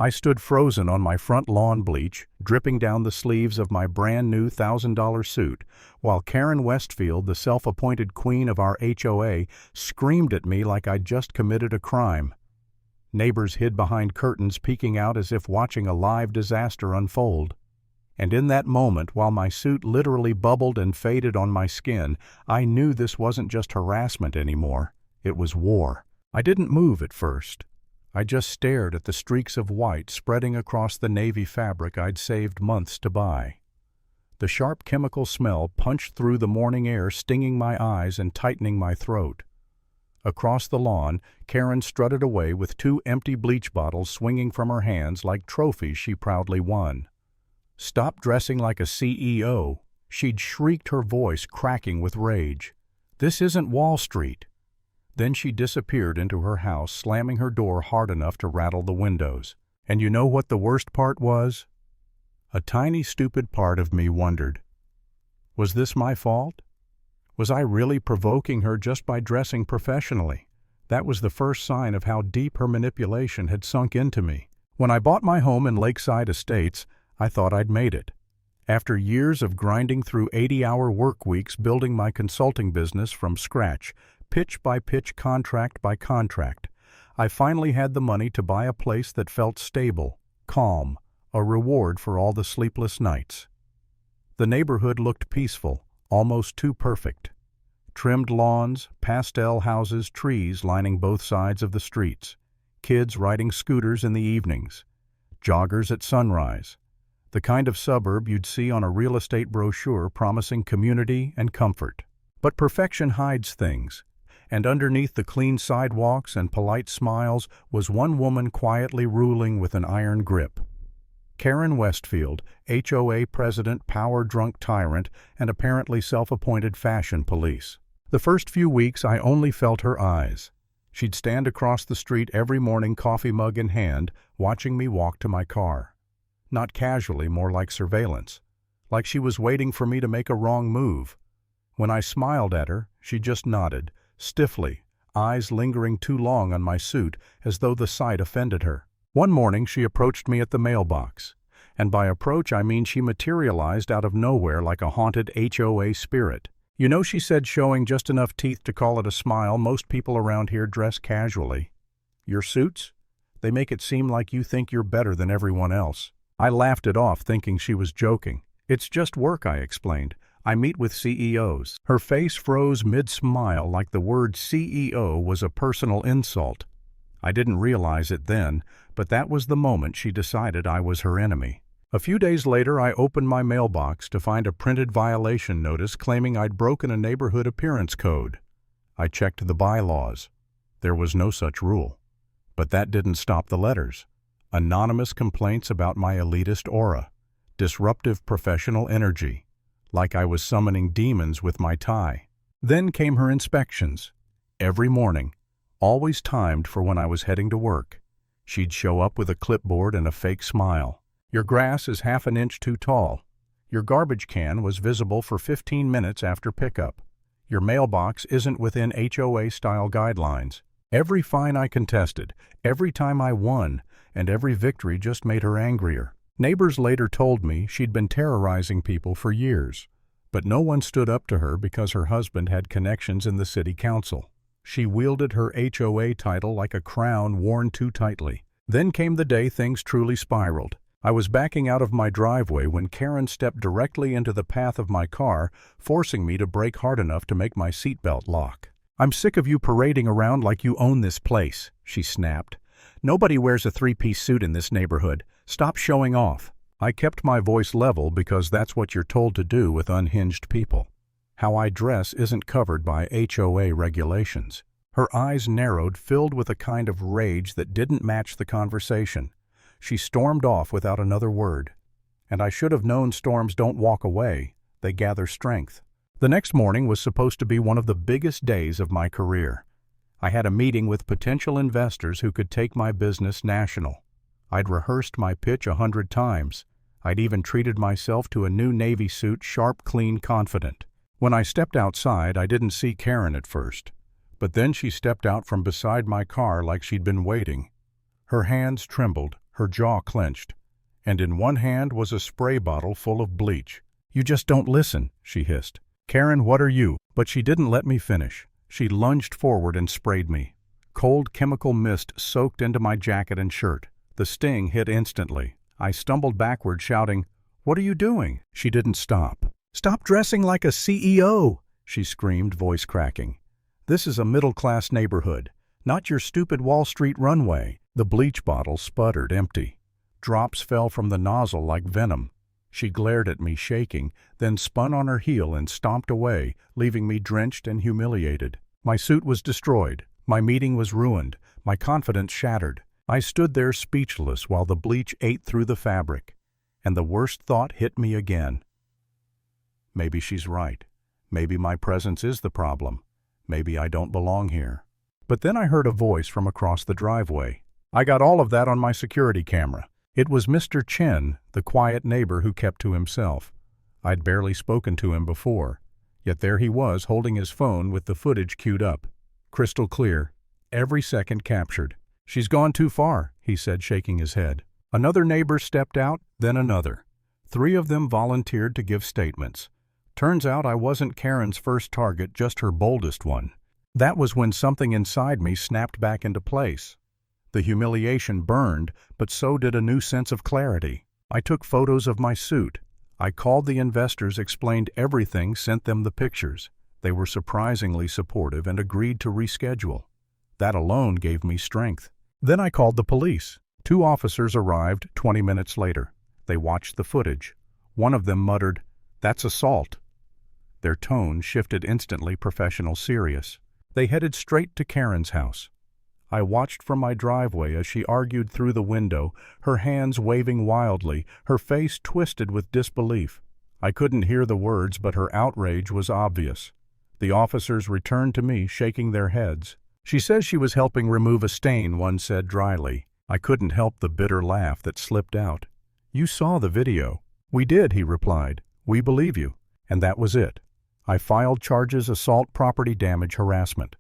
I stood frozen on my front lawn bleach, dripping down the sleeves of my brand-new $1,000 suit, while Karen Westfield, the self-appointed queen of our HOA, screamed at me like I'd just committed a crime. Neighbors hid behind curtains, peeking out as if watching a live disaster unfold. And in that moment, while my suit literally bubbled and faded on my skin, I knew this wasn't just harassment anymore. It was war. I didn't move at first. I just stared at the streaks of white spreading across the navy fabric I'd saved months to buy. The sharp chemical smell punched through the morning air, stinging my eyes and tightening my throat. Across the lawn, Karen strutted away with 2 empty bleach bottles swinging from her hands like trophies she proudly won. "Stop dressing like a CEO," she'd shrieked, her voice cracking with rage. "This isn't Wall Street." Then she disappeared into her house, slamming her door hard enough to rattle the windows. And you know what the worst part was? A tiny, stupid part of me wondered, was this my fault? Was I really provoking her just by dressing professionally? That was the first sign of how deep her manipulation had sunk into me. When I bought my home in Lakeside Estates, I thought I'd made it. After years of grinding through 80-hour work weeks building my consulting business from scratch, pitch by pitch, contract by contract, I finally had the money to buy a place that felt stable, calm, a reward for all the sleepless nights. The neighborhood looked peaceful, almost too perfect. Trimmed lawns, pastel houses, trees lining both sides of the streets, kids riding scooters in the evenings, joggers at sunrise. The kind of suburb you'd see on a real estate brochure promising community and comfort. But perfection hides things, and underneath the clean sidewalks and polite smiles was one woman quietly ruling with an iron grip. Karen Westfield, HOA president, power-drunk tyrant, and apparently self-appointed fashion police. The first few weeks I only felt her eyes. She'd stand across the street every morning, coffee mug in hand, watching me walk to my car. Not casually, more like surveillance. Like she was waiting for me to make a wrong move. When I smiled at her, she just nodded, stiffly, eyes lingering too long on my suit, as though the sight offended her. One morning she approached me at the mailbox. And by approach I mean she materialized out of nowhere like a haunted HOA spirit. "You know," she said, showing just enough teeth to call it a smile, "most people around here dress casually. Your suits? They make it seem like you think you're better than everyone else." I laughed it off, thinking she was joking. "It's just work," I explained. "I meet with CEOs." Her face froze mid-smile like the word CEO was a personal insult. I didn't realize it then, but that was the moment she decided I was her enemy. A few days later, I opened my mailbox to find a printed violation notice claiming I'd broken a neighborhood appearance code. I checked the bylaws. There was no such rule. But that didn't stop the letters. Anonymous complaints about my elitist aura, disruptive professional energy, like I was summoning demons with my tie. Then came her inspections. Every morning, always timed for when I was heading to work. She'd show up with a clipboard and a fake smile. "Your grass is half an inch too tall. Your garbage can was visible for 15 minutes after pickup. Your mailbox isn't within HOA-style guidelines." Every fine I contested, every time I won, and every victory just made her angrier. Neighbors later told me she'd been terrorizing people for years, but no one stood up to her because her husband had connections in the city council. She wielded her HOA title like a crown worn too tightly. Then came the day things truly spiraled. I was backing out of my driveway when Karen stepped directly into the path of my car, forcing me to brake hard enough to make my seatbelt lock. "I'm sick of you parading around like you own this place," she snapped. "Nobody wears a three-piece suit in this neighborhood. Stop showing off." I kept my voice level because that's what you're told to do with unhinged people. How I dress isn't covered by HOA regulations. Her eyes narrowed, filled with a kind of rage that didn't match the conversation. She stormed off without another word. And I should have known storms don't walk away, they gather strength. The next morning was supposed to be one of the biggest days of my career. I had a meeting with potential investors who could take my business national. I'd rehearsed my pitch 100 times. I'd even treated myself to a new Navy suit, sharp, clean, confident. When I stepped outside, I didn't see Karen at first. But then she stepped out from beside my car like she'd been waiting. Her hands trembled, Her jaw clenched, and in one hand was a spray bottle full of bleach. "You just don't listen," she hissed. "Karen, what are you?" But she didn't let me finish. She lunged forward and sprayed me. Cold chemical mist soaked into my jacket and shirt. The sting hit instantly. I stumbled backward, shouting, "What are you doing?" She didn't stop. "Stop dressing like a CEO!" she screamed, voice cracking. "This is a middle-class neighborhood, not your stupid Wall Street runway." The bleach bottle sputtered empty. Drops fell from the nozzle like venom. She glared at me, shaking, then spun on her heel and stomped away, leaving me drenched and humiliated. My suit was destroyed. My meeting was ruined. My confidence shattered. I stood there speechless while the bleach ate through the fabric. And the worst thought hit me again. Maybe she's right. Maybe my presence is the problem. Maybe I don't belong here. But then I heard a voice from across the driveway. I got all of that on my security camera. It was Mr. Chen, the quiet neighbor who kept to himself. I'd barely spoken to him before, yet there he was holding his phone with the footage queued up. Crystal clear, every second captured. "She's gone too far," he said, shaking his head. Another neighbor stepped out, then another. 3 of them volunteered to give statements. Turns out I wasn't Karen's first target, just her boldest one. That was when something inside me snapped back into place. The humiliation burned, but so did a new sense of clarity. I took photos of my suit. I called the investors, explained everything, sent them the pictures. They were surprisingly supportive and agreed to reschedule. That alone gave me strength. Then I called the police. 2 officers arrived 20 minutes later. They watched the footage. One of them muttered, "That's assault." Their tone shifted instantly, professional, serious. They headed straight to Karen's house. I watched from my driveway as she argued through the window, her hands waving wildly, her face twisted with disbelief. I couldn't hear the words, but her outrage was obvious. The officers returned to me, shaking their heads. "She says she was helping remove a stain," one said dryly. I couldn't help the bitter laugh that slipped out. "You saw the video." "We did," he replied. "We believe you." And that was it. I filed charges: assault, property damage, harassment.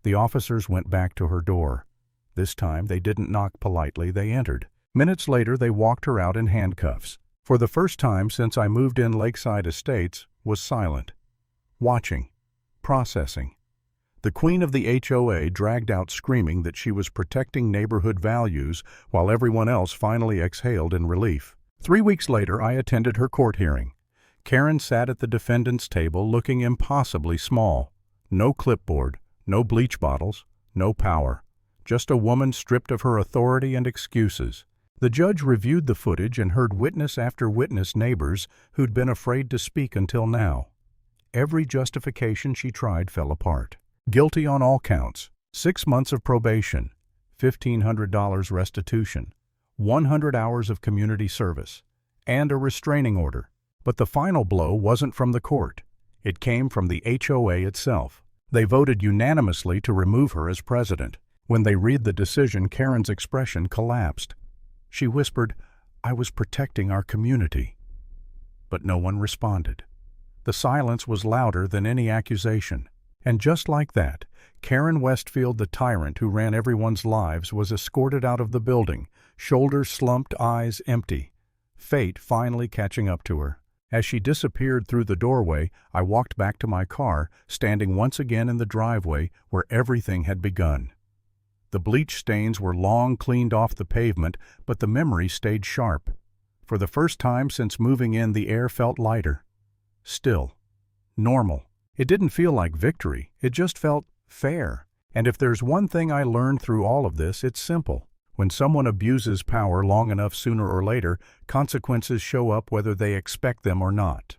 The officers went back to her door. This time they didn't knock politely, they entered. Minutes later they walked her out in handcuffs. For the first time since I moved in, Lakeside Estates was silent. Watching. Processing. The queen of the HOA dragged out screaming that she was protecting neighborhood values while everyone else finally exhaled in relief. 3 weeks later I attended her court hearing. Karen sat at the defendant's table looking impossibly small. No clipboard. No bleach bottles, no power, just a woman stripped of her authority and excuses. The judge reviewed the footage and heard witness after witness, neighbors who'd been afraid to speak until now. Every justification she tried fell apart. Guilty on all counts, 6 months of probation, $1,500 restitution, 100 hours of community service, and a restraining order. But the final blow wasn't from the court. It came from the HOA itself. They voted unanimously to remove her as president. When they read the decision, Karen's expression collapsed. She whispered, "I was protecting our community." But no one responded. The silence was louder than any accusation. And just like that, Karen Westfield, the tyrant who ran everyone's lives, was escorted out of the building, shoulders slumped, eyes empty. Fate finally catching up to her. As she disappeared through the doorway, I walked back to my car, standing once again in the driveway where everything had begun. The bleach stains were long cleaned off the pavement, but the memory stayed sharp. For the first time since moving in, the air felt lighter. Still. Normal. It didn't feel like victory. It just felt fair. And if there's one thing I learned through all of this, it's simple. When someone abuses power long enough, sooner or later, consequences show up whether they expect them or not.